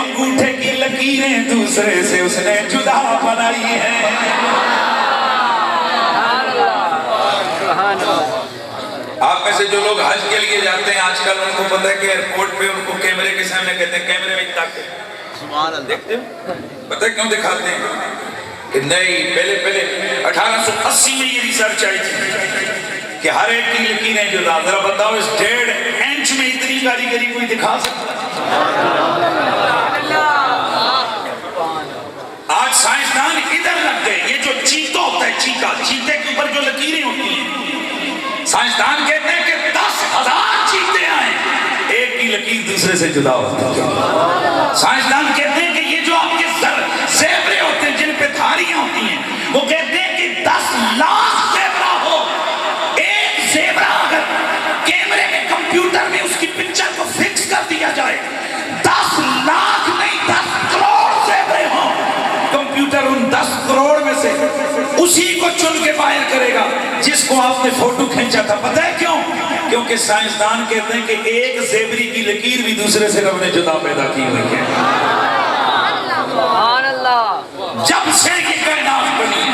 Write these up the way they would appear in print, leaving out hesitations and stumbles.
انگوٹھے کی لکیریں دوسرے سے اس نے جدا بنائی ہیں. آپ میں سے جو لوگ حج کے لیے جاتے ہیں آج کل ان کو پتہ ہے کہ ایئرپورٹ پہ ان کو کیمرے کے سامنے کہتے ہیں کیمرے میں تاکہ دیکھتے ہو. پتہ ہے کیوں دکھاتے ہیں کہ نہیں پہلے 1880 میں یہ ریسرچ آئی تھی کہ ہر ایک کی لکیریں جدا. ذرا بتاؤ اس 1.5 انچ میں اتنی کاریگری کوئی دکھا سکتا؟ آج سائنسدان ادھر لگ گئے. یہ جو چیتا ہوتا ہے چیتے کے اوپر جو لکیریں ہوتی ہیں سائنسدان کہتے ہیں کہ 10,000 چیتے آئیں ایک کی لکیر دوسرے سے جدا ہوتی ہے. سائنسدان کہتے ہیں کہ یہ جو آپ کے زیبرے ہوتے ہیں جن پہ دھاریاں ہوتی ہیں وہ کہتے ہیں کہ 10 لاکھ زیبرا ہو ایک زیبرا اگر کیمرے میں کمپیوٹر میں اس کی پکچر کو فکس کر دیا جائے 10 لاکھ نہیں 10 کروڑ زیبرے ہوں کمپیوٹر ان 10 کروڑ میں سے اسی کو چن کے باہر کرے گا جس کو آپ نے فوٹو کھینچا تھا. پتہ ہے کیوں؟ کیونکہ سائنسدان کہتے ہیں کہ ایک زیبری کی لکیر بھی دوسرے سے رب نے جدا پیدا کی ہوئی ہے. جب سے یہ کائنات بنی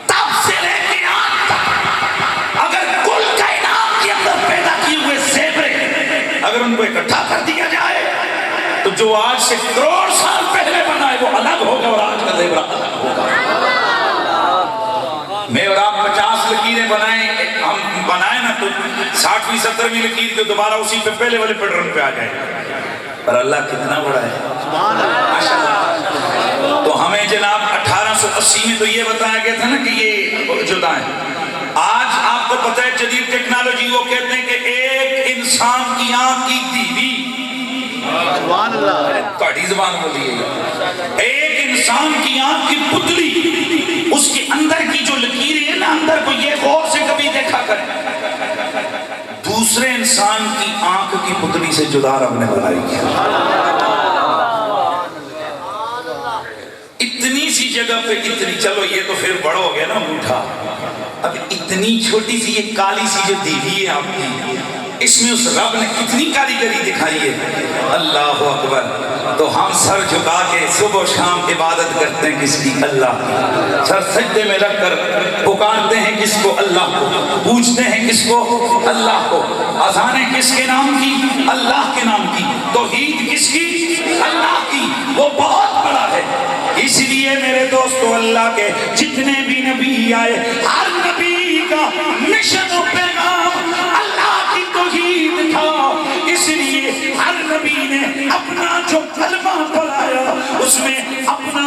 تب سے لے کے آج تک اگر کل کائنات کے اندر پیدا کیے ہوئے زیبرے اگر ان کو اکٹھا کر دیا جائے تو جو آج سے کروڑ سال پہلے بنا ہے وہ الگ ہوگا اور آج کا زیبرا الگ ہوگا. میں اور آپ 50 لکیریں ہم بنائیں نا تو 60ویں 70ویں لکیر جو دوبارہ اسی پہ پہلے والے پیٹرن پہ آ جائے. پر اللہ کتنا بڑا ہے ماشاءاللہ. تو ہمیں جناب 1880 میں تو یہ بتایا گیا تھا نا کہ یہ جدا ہے. آج آپ کو پتہ ہے جدید ٹیکنالوجی وہ کہتے ہیں کہ ایک انسان کی آنکھ کی ٹیوی کاٹی زبان بولیے گا ایک انسان کی آنکھ کی پتلی اس کے اندر کی جو لکیریں ہیں نا اندر کو یہ غور سے کبھی دیکھا کریں دوسرے انسان کی آنکھ کی پتلی سے جدا رب نے بنائی ہے. اتنی سی جگہ پہ اتنی چلو یہ تو پھر بڑا ہو گیا نا انگوٹھا. اب اتنی چھوٹی سی یہ کالی سی جو دیوی ہے آپ کی اس میں اس رب نے کتنی کاریگری دکھائی ہے. اللہ اکبر. تو ہم سر جھکا کے صبح و شام عبادت کرتے ہیں کس کی؟ اللہ کی. سر سجدے میں رکھ کر پکارتے ہیں کس کو؟ اللہ کو. پوچھتے ہیں کس کو؟ اللہ کو. اذانیں کس کے نام کی؟ اللہ کے نام کی. توحید کس کی؟ اللہ کی. وہ بہت بڑا ہے. اس لیے میرے دوستو اللہ کے جتنے بھی نبی آئے ہر نبی کا مشن و پیغام اللہ کی توحید تھا. اس لیے ہر نبی نے اپنا جو کلمہ پڑھایا اس میں اپنا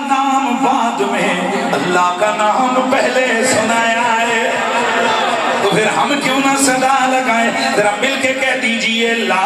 نام بعد میں اللہ کا نام پہلے سنایا ہے. تو پھر ہم کیوں نہ صدا لگائیں؟ ذرا مل کے کہہ دیجئے لا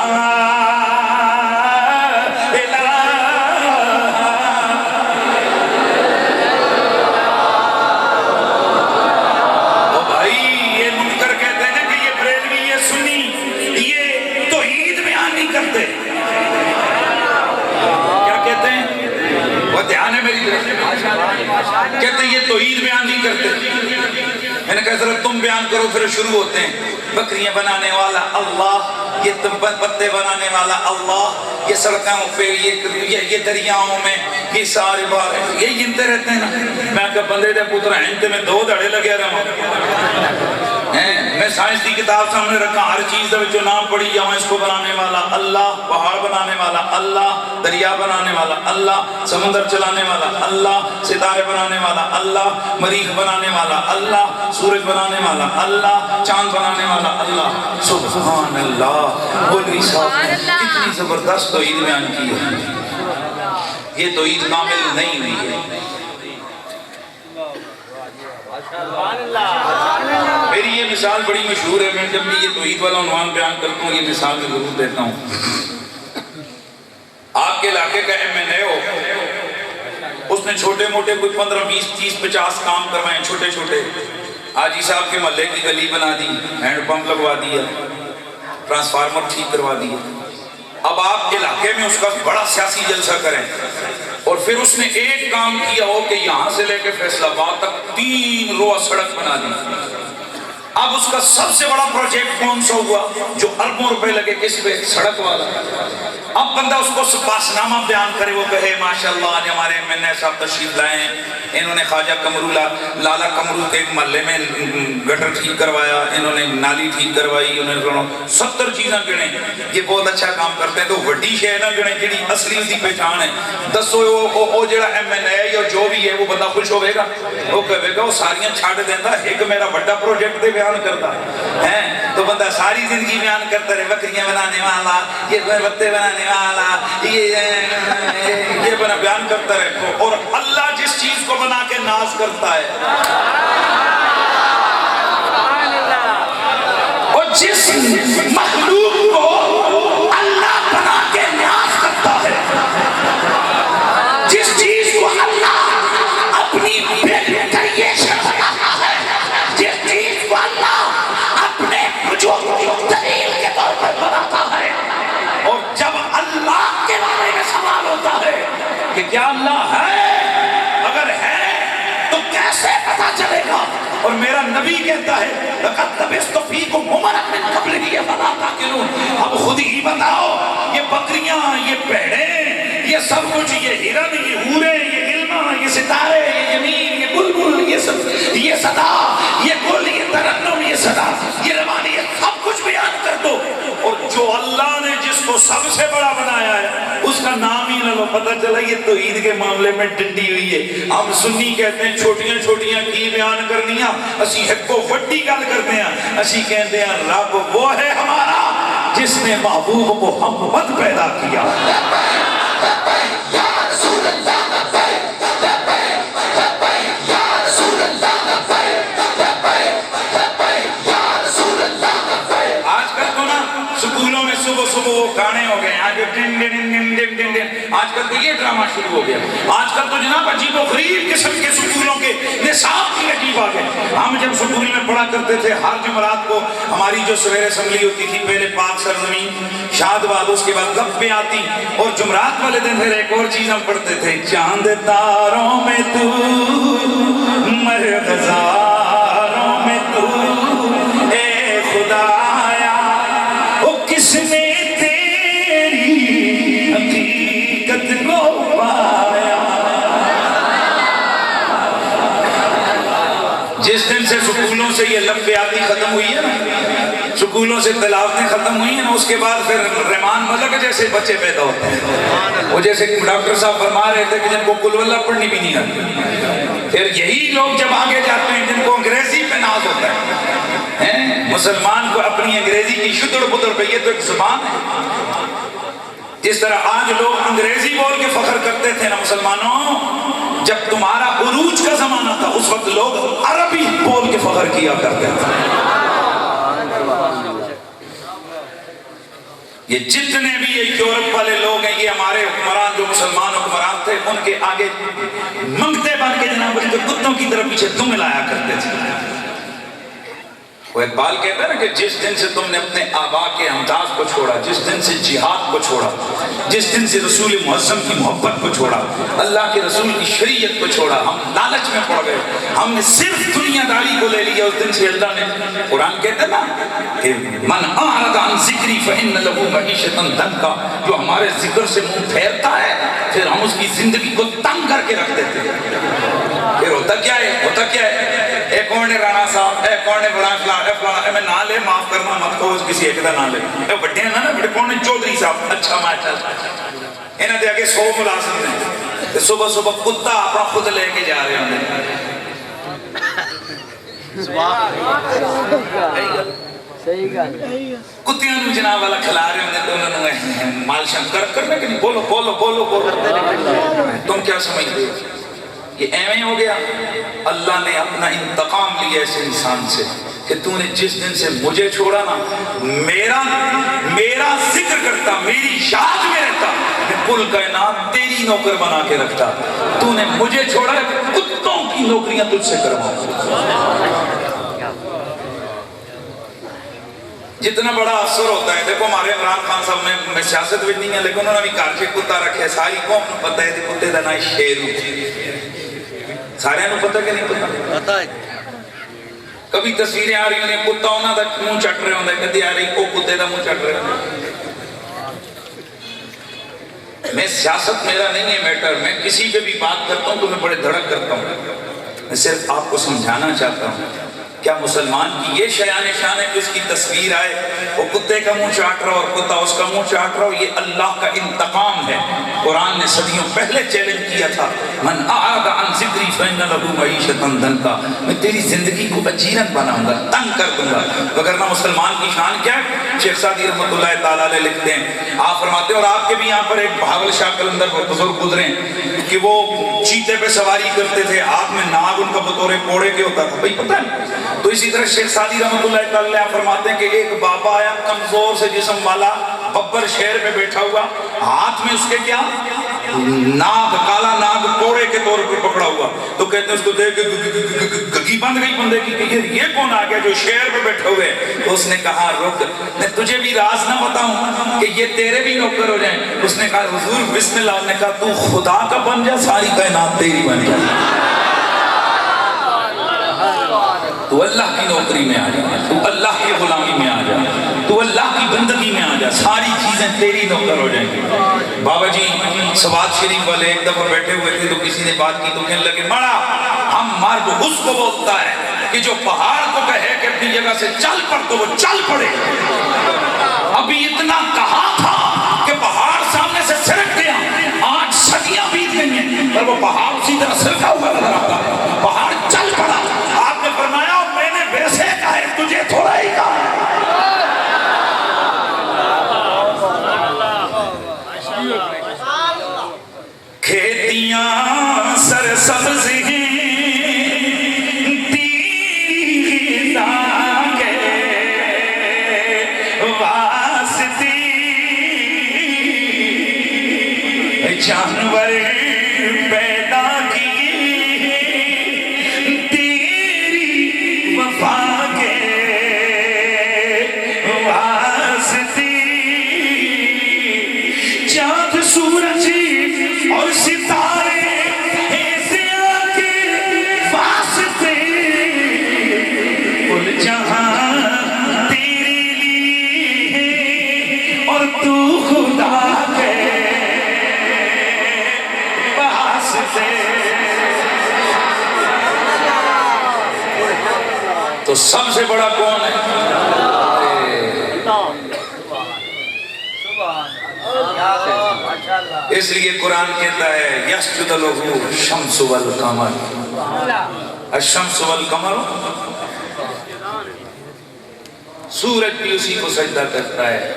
کہتے ہیں یہ توحید بیان نہیں کرتے. میں نے کہا ذرا تم بیان کرو. پھر شروع ہوتے ہیں بکریاں بنانے والا اللہ, یہ پتے بنانے والا اللہ, یہ سڑکوں پہ یہ دریاؤں میں یہ سارے بار یہ گنتے رہتے ہیں نا. میں کہا بندے دے پتر ہنتے میں 2 دھڑے لگے رہا میں سائنس کی کتاب سامنے رکھا ہر چیز جو نام پڑھی جاؤں اس کو بنانے والا اللہ, پہاڑ بنانے والا اللہ, دریا بنانے والا اللہ, سمندر چلانے والا اللہ, ستارے بنانے والا اللہ, مریخ بنانے والا اللہ, سورج بنانے والا اللہ, چاند بنانے والا اللہ. سبحان اللہ. مولوی صاحب نے کتنی زبردست توحید بیان کی ہے. یہ توحید کامل نہیں ہوئی ہے. میری یہ مثال بڑی مشہور ہے. میں جب بھی یہ توحید والا عنوان بیان کرتا ہوں یہ مثال میں ضرور دیتا ہوں. آپ کے علاقے کا MNA ہو, اس نے چھوٹے موٹے کوئی 15 20 30 50 کام کروائے چھوٹے چھوٹے. حاجی صاحب کے محلے کی گلی بنا دی, ہینڈ پمپ لگوا دیا, ٹرانسفارمر ٹھیک کروا دیا. اب آپ کے علاقے میں اس کا بڑا سیاسی جلسہ کریں اور پھر اس نے ایک کام کیا ہو کہ یہاں سے لے کے فیصلہ آباد تک 3 روہ سڑک بنا دی. اب اس کا سب سے بڑا پروجیکٹ کون سا ہوا جو اربوں روپے لگے؟ کس پہ؟ سڑک والا. اب بندہ اس کو سپاسنامہ بیان کرے، وہ کہے ماشاءاللہ آج ہمارے MNA صاحب تشریف لائے ہیں، انہوں نے خواجہ قمرو لالا قمرو کے ایک محلے میں گٹر ٹھیک کروایا، انہوں نے نالی ٹھیک کروائی، انہوں نے 70 چیزیں گنے، یہ بہت اچھا کام کرتے ہیں۔ تو وڈی شے نہ گنے جڑی اصلی اس کی پہچان ہے، دسو وہ جڑا MNA یا جو بھی ہے وہ بندہ خوش ہوئے گا؟ وہ کہے گا وہ ساریاں چھاڑ دینا، ایک میرا بڑا پروجیکٹ دے بیان کرتا ہے تو بندہ ساری زندگی بیان کرتا رہے، بکریاں بنانے والا، یہ پتے بنانے والا، یہ بنا بیان کرتا رہے۔ اور اللہ جس چیز کو بنا کے ناز کرتا ہے اور جس مخلوق کو اللہ بنا کے نیاز کرتا ہے، جس چیز کو اللہ اپنی کریشن بناتا ہے، جس چیز کو اللہ اپنے وجود دلیل کے طور پر بناتا ہے، اور جب اللہ کے بارے میں سوال ہوتا ہے کہ کیا اللہ ہے، اگر ہے تو کیسے پتا چلے گا؟ اور میرا نبی کہتا ہے لَقَدْ لَبِثْتُ فِيكُمْ عُمَرًا مِّن قَبْلِهِ أَفَلَا تَعْقِلُونَ۔ اب خود ہی بتاؤ، یہ بکریاں، یہ بھیڑیں، یہ سب کچھ، یہ ہرن، یہ حوریں، یہ علماء، یہ ستارے، یہ زمین، یہ بلبل، یہ صدا، یہ گل، یہ ترنم، یہ صدا، یہ روانی، یہ سب کچھ بیان کر دو، اور جو اللہ نے جس کو سب سے بڑا بنایا ہے اس کا نام ہی نہ لو، پتہ چلا یہ توحید کے معاملے میں ڈنڈی ہوئی ہے۔ ہم سنی کہتے ہیں چھوٹیاں چھوٹیاں کی بیان کرنیاں، اسی ایک کو وڈی گل کرتے ہیں، اسی کہتے ہیں رب وہ ہے ہمارا جس نے محبوب محمد پیدا کیا۔ صبح وہ گانے ہو گئے، آج کل تو یہ ڈرامہ شروع ہو گیا، آج کل تو جناب عجیب و غریب قسم کے سکولوں کے نصاب کی عجیب آ گئے۔ ہم جب سکول میں پڑھا کرتے تھے ہر جمعرات کو ہماری جو سویرے اسمبلی ہوتی تھی، پہلے پاک سرزمین شاد باد، اس کے بعد گپیں آتی، اور جمعرات والے دن پھر ایک اور چیز ہم پڑھتے تھے، چاند تاروں میں تو مرغزاروں میں تو اے خدایا، وہ کس نے جس دن سے سکولوں سے یہ لفظیاتی ختم ہوئی ہے نا، سکولوں سے تلاوتیں ختم ہوئی ہیں نا، اس کے بعد پھر رحمان ملک جیسے بچے پیدا ہوتے ہیں، وہ جیسے ڈاکٹر صاحب فرما رہے تھے کہ جن کو قل واللہ پڑھنی بھی نہیں آتی، پھر یہی لوگ جب آگے جاتے ہیں جن کو انگریزی پہ ناز ہوتا ہے، مسلمان کو اپنی انگریزی کی شدر بدر پہ، یہ تو ایک زبان ہے۔ جس طرح آج لوگ انگریزی بول کے فخر کرتے تھے نا مسلمانوں، جب تمہارا عروج کا زمانہ تھا اس وقت لوگ عربی بول کے فخر کیا کرتے تھے۔ یہ جتنے بھی یہ یورپ والے لوگ ہیں، یہ ہمارے حکمران جو مسلمان حکمران تھے، ان کے آگے منگتے بن کے جناب کتوں کی طرف پیچھے دم ملایا کرتے تھے۔ وہ اقبال کہتا ہے نا کہ جس دن سے تم نے اپنے آبا کے امداد کو چھوڑا، جس دن سے جہاد کو چھوڑا، جس دن سے رسول معظم کی محبت کو چھوڑا، اللہ کے رسول کی شریعت کو چھوڑا، ہم لالچ میں پڑ گئے، ہم نے صرف دنیا داری کو لے لیا، اس دن سے اللہ نے، قرآن کہتا ہے نا کہ من اعرض عن ذکری فإن له معیشۃ ضنکا، جو ہمارے ذکر سے منہ پھیرتا ہے پھر ہم اس کی زندگی کو تنگ کر کے رکھ دیتے ہیں۔ پھر ہوتا کیا ہے اے کون نے رانا صاحب، اے کون نے بڑا فلانا، میں نہ لے، معاف کرنا مت کو کسی ایک دا نہ لے، اے بڑے ہیں نا، بڑے کون نے چودھری صاحب، اچھا ماشاء اللہ، انہاں دے آگے 100 ملازم ہیں، صبح صبح کتا اپنا خود لے کے جا رہے ہیں، کتیاں نو جناب والا کھلا رہے ہیں تو انہوں نے مالشن کرنے کے نہیں، بولو بولو بولو بولو، تم کیا سمجھتے ہو؟ یہ ایویں ہو گیا۔ اللہ نے اپنا انتقام لیا ایسے انسان سے کہ تو نے جس دن سے مجھے چھوڑا نا، میرا ذکر کرتا، میری یاد میں رہتا، میں کل کائنات تیری نوکر بنا کے رکھتا، تو نے مجھے چھوڑا ہے، کتوں کی نوکریاں تجھ سے کرواؤں۔ جتنا بڑا افسر ہوتا ہے، دیکھو ہمارے عمران خان صاحب میں سیاست بھی نہیں ہے لیکن انہوں نے بھی کار کے کتا رکھے، ساری قوم کو پتہ ہے کہ کتے دا نام شیرو، سارے نو پتہ کہ نہیں پتہ؟ کبھی تصویریں آ رہی ہیں کتا انہاں دا منہ چٹ رہے ہوندے، کدی آ رہی وہ کتے دا منہ چٹ رہے ہوندے۔ میں سیاست میرا نہیں ہے میٹر، میں کسی پہ بھی بات کرتا ہوں تو میں بڑے دھڑک کرتا ہوں. میں صرف آپ کو سمجھانا چاہتا ہوں، کیا مسلمان کی یہ شیان شان ہے کہ اس کی تصویر آئے وہ کتے کا منہ چاٹ رہا اور کتا اس کا منہ چاٹ رہا؟ یہ اللہ کا انتقام ہے. قرآن نے صدیوں پہلے چیلنج کیا تھا، من اعرض عن ذکری فإن له معیشۃ ضنکا، میں تیری زندگی کو اجیرن بناؤں گا، تنگ کر دوں گا. وگرنہ مسلمان کی شان کیا ہے؟ شیخ سعدی رحمۃ اللہ تعالیٰ علیہ لکھتے ہیں، آپ فرماتے ہیں، اور آپ کے بھی یہاں پر ایک بہاول شاہ قلندر بزرگ گزرے کہ وہ چیتے پہ سواری کرتے تھے، ہاتھ میں ناگ ان کا بطور کوڑے کے ہوتا تھا، بھائی پتہ ہے. تو اسی طرح شیخ سعدی رحمۃ اللہ تعالیٰ فرماتے ہیں کہ ایک بابا آیا کمزور سے جسم والا، ببر شہر پہ بیٹھا ہوا، ہاتھ میں اس کے کیا ناگ، کالا ناگ کوڑے کے طور پر پکڑا ہوا. تو کہتے ہیں اس کو دیکھ کے گگی بند گئی بندے کی کہ یہ کون آ گیا جو شہر پہ بیٹھے ہوئے. تو اس نے کہا رک، میں تجھے بھی راز نہ بتاؤں کہ یہ تیرے بھی نوکر ہو جائیں. اس نے کہا حضور بسم اللہ. اس نے کہا تو خدا کا بن جا، ساری کائنات تیری بن جائے. تو اللہ کی نوکری میں آ جا، تو اللہ کی غلامی میں آ جا، تو اللہ کی بندگی میں آ جا، ساری چیزیں تیری نوکر ہو جائیں گی. بابا جی سوات شریف والے ایک دفعہ بیٹھے ہوئے تھے تو کسی نے بات کی تو کہنے لگے، بڑا ہم مرد اس کو بولتا ہے کہ جو پہاڑ کو کہے کہ اپنی جگہ سے چل پڑ تو وہ چل پڑے. ابھی اتنا کہا تھا کہ پہاڑ سامنے سے سرک گیا، آج صدیاں بیت گئی ہیں پر وہ پہاڑ اسی طرح سرکا ہوا نظر آتا ہے. پہاڑ چل پڑا. آپ نے فرمایا میں نے ویسے کہا ہے، تجھے تھوڑا ہی کہا ہے. کھیتیاں سرسبز ہیں تیری داغے واسطے، جانور پیدا کیے تیری وفا کے واسطے، چاند سورج اور ستارے ضیا کے واسطے، کل جہاں تیرے لیے ہے اور تو خدا کے واسطے. تو سب سے بڑا کون ہے؟ اس لیے قرآن کہتا ہے یسجد لہ الشمس والقمر، الشمس والقمر، سورج بھی اسی کو سجدہ کرتا ہے،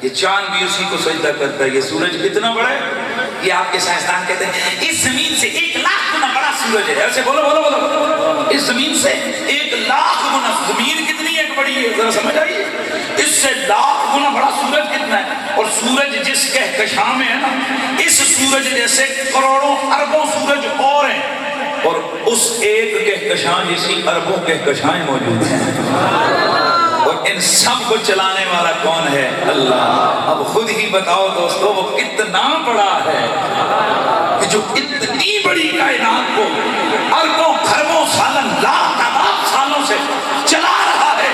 یہ چاند بھی اسی کو سجدہ کرتا ہے. یہ سورج کتنا بڑا ہے؟ یہ آپ کے سائنسدان کہتے ہیں اس زمین سے 1,00,000 گنا بڑا سورج ہے. ایسے بولو بولو بولو، اس زمین سے 1,00,000 گنا. زمین کتنی ایک بڑی ہے ذرا سمجھ آئیے، اس سے 1,00,000 گنا بڑا سورج کتنا ہے. اور سورج جس کہکشاں میں ہے نا، اس سورج جیسے کروڑوں اربوں سورج اور ہیں، اور اس ایک کہکشاں جیسی اربوں کہکشائیں موجود ہیں. اور ان سب کو چلانے والا کون ہے؟ اللہ. اب خود ہی بتاؤ دوستو وہ کتنا بڑا ہے کہ جو اتنی بڑی کائنات کو اربوں خربوں سالوں لاکھ آباد سالوں سے چلا رہا ہے.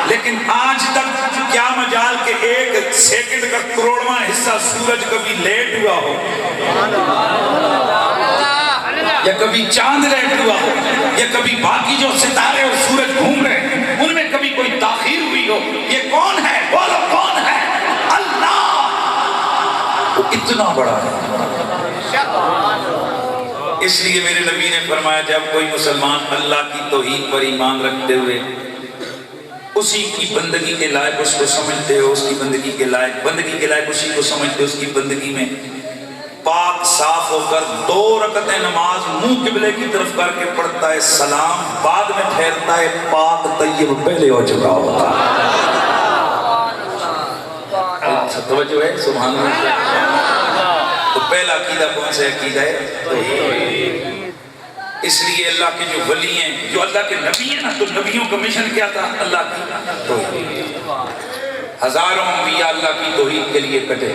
لیکن آج تک کیا مجال کہ ایک سیکنڈ کا کروڑواں حصہ سورج کبھی لیٹ ہوا ہو، یا کبھی چاند لیٹ ہوا ہو، یا کبھی باقی جو ستارے اور سورج گھوم رہے ہیں ان میں کبھی کوئی تاخیر ہوئی ہو. یہ کون ہے؟ بولو کون ہے؟ اللہ. وہ اتنا بڑا ہے. اس لیے میرے نبی نے فرمایا جب کوئی مسلمان اللہ کی توحید پر ایمان رکھتے ہوئے اسی کی بندگی کے لائق اس کو سمجھتے ہو، اس کی بندگی کے لائق اسی کو سمجھتے، اس کی بندگی میں پاک صاف ہو کر 2 رکعتیں نماز منہ قبلے کی طرف کر کے پڑھتا ہے، سلام بعد میں پھیرتا ہے، پاک طیب پہلے ہو چکا ہوتا ہے. توجہ ہے؟ سبحان اللہ. تو پہلا عقیدہ کون سے عقیدہ ہے؟ اس لیے اللہ کے جو ولی ہیں، جو اللہ کے نبی ہیں نا، تو نبیوں کا مشن کیا تھا؟ اللہ کی توحید. ہزاروں انبیاء اللہ کی توحید کے لیے کٹے.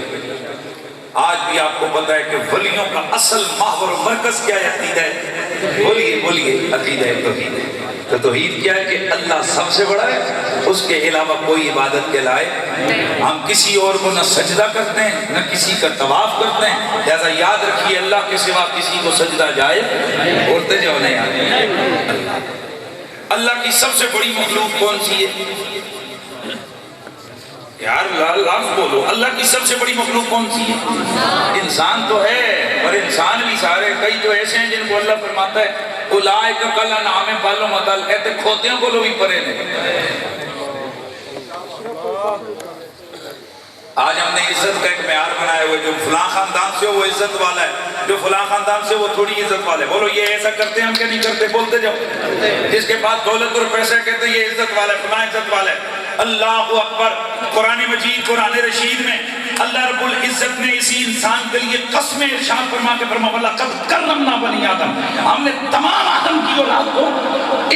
آج بھی آپ کو پتا ہے کہ ولیوں کا اصل محور و مرکز کیا ہے؟ عقیدہ ہے. بولیے بولیے، عقیدہ توحید ہے. تو توحید کیا ہے کہ اللہ سب سے بڑا ہے، اس کے علاوہ کوئی عبادت کے لائق ہم کسی اور کو نہ سجدہ کرتے ہیں نہ کسی کا طواف کرتے ہیں، لہذا یاد رکھیے اللہ کے سوا کسی کو سجدہ جائے بولتے جو نہیں آتے۔ اللہ کی سب سے بڑی مخلوق کون سی ہے یار؟ لفظ بولو، اللہ کی سب سے بڑی مخلوق کون سی ہے؟ انسان تو ہے، اور انسان بھی سارے، کئی تو ایسے ہیں جن کو اللہ فرماتا ہے اولئک کالانعام بل ھم اضل، کہتے کھوتیوں کو لو بھی پرے نہیں۔ آج ہم نے عزت کا ایک معیار بنایا ہوا ہے، جو فلاں خاندان سے ہو وہ عزت والا ہے، جو فلاں خاندان سے وہ تھوڑی عزت والا ہے۔ بولو یہ ایسا کرتے ہیں ہم کیا نہیں کرتے؟ بولتے جاؤ۔ جس کے پاس دولت اور پیسہ کہتے ہیں یہ عزت والا ہے، فلاں عزت والا ہے۔ اللہ اکبر! قرآن مجید قرآن رشید میں اللہ رب العزت نے اسی انسان کے لیے قسم ارشاد فرما کے فرمایا وَلَقَدْ كَرَّمْنَا بَنِي آدم، ہم نے تمام آدم کی اولاد کو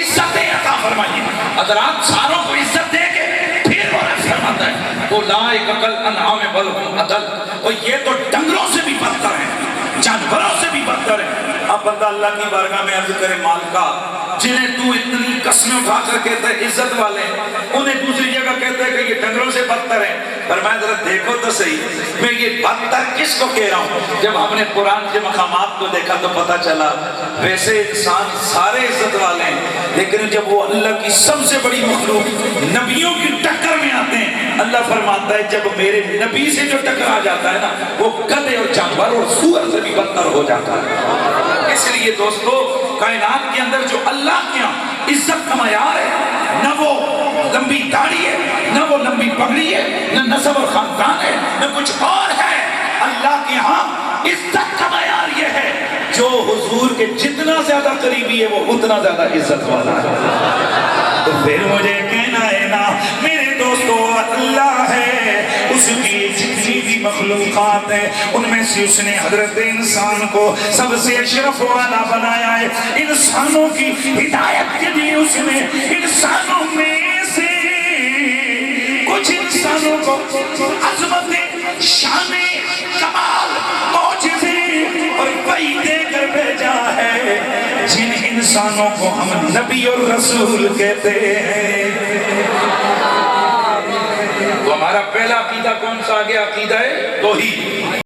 عزتیں عطا فرمائی ہیں۔ حضرات ساروں کو عزت دے کے پھر وہ فرماتا ہے اولئک کالانعام بل ھم اضل، اور یہ تو ڈنگروں سے بھی بدتر ہیں، جانوروں سے بھی بدتر ہیں۔ اب بندہ اللہ کی بارگاہ میں عرض کرے مالکا، جنہیں تو اتنی قسمیں اٹھا کر کہتا ہے عزت والے، انہیں دوسری جگہ کہتا ہے کہ یہ ڈنگروں سے بدتر ہیں۔ فرمایا ذرا دیکھو تو صحیح، میں یہ بدتر کس کو کہہ رہا ہوں؟ جب ہم نے قرآن کے مقامات کو دیکھا تو پتہ چلا ویسے انسان سارے عزت والے ہیں، لیکن جب وہ اللہ کی سب سے بڑی مخلوق نبیوں کی ٹکر میں آتے ہیں، اللہ فرماتا ہے جب میرے نبی سے جو ٹکرا جاتا ہے نا، وہ گدھے اور جانور اور سور سے بھی بدتر ہو جاتا ہے۔ اس لیے دوستو، کائنات کے اندر جو اللہ کے ہاں عزت کا معیار ہے، نہ وہ لمبی داڑھی ہے، نہ وہ لمبی پگڑی ہے، نہ نسب اور خاندان ہے، نہ کچھ اور ہے۔ اللہ کے ہاں عزت کا معیار یہ ہے جو حضور کے جتنا زیادہ قریبی ہے وہ اتنا زیادہ عزت والا ہے۔ تو پھر مجھے کہنا ہے نا میرے دوستو، اللہ ہے، اس کی جتنی بھی مخلوقات ہیں ان میں سے اس نے حضرت انسان کو سب سے اشرف والا بنایا ہے۔ انسانوں کی ہدایت کے لیے اس نے انسانوں میں سے کچھ انسانوں کو عظمت، شان، کمال، معجزے اور وحی دے کر بھیجا ہے، جن انسانوں کو ہم نبی اور رسول کہتے ہیں۔ تو ہمارا پہلا عقیدہ کون سا آ گیا؟ عقیدہ ہے توحید۔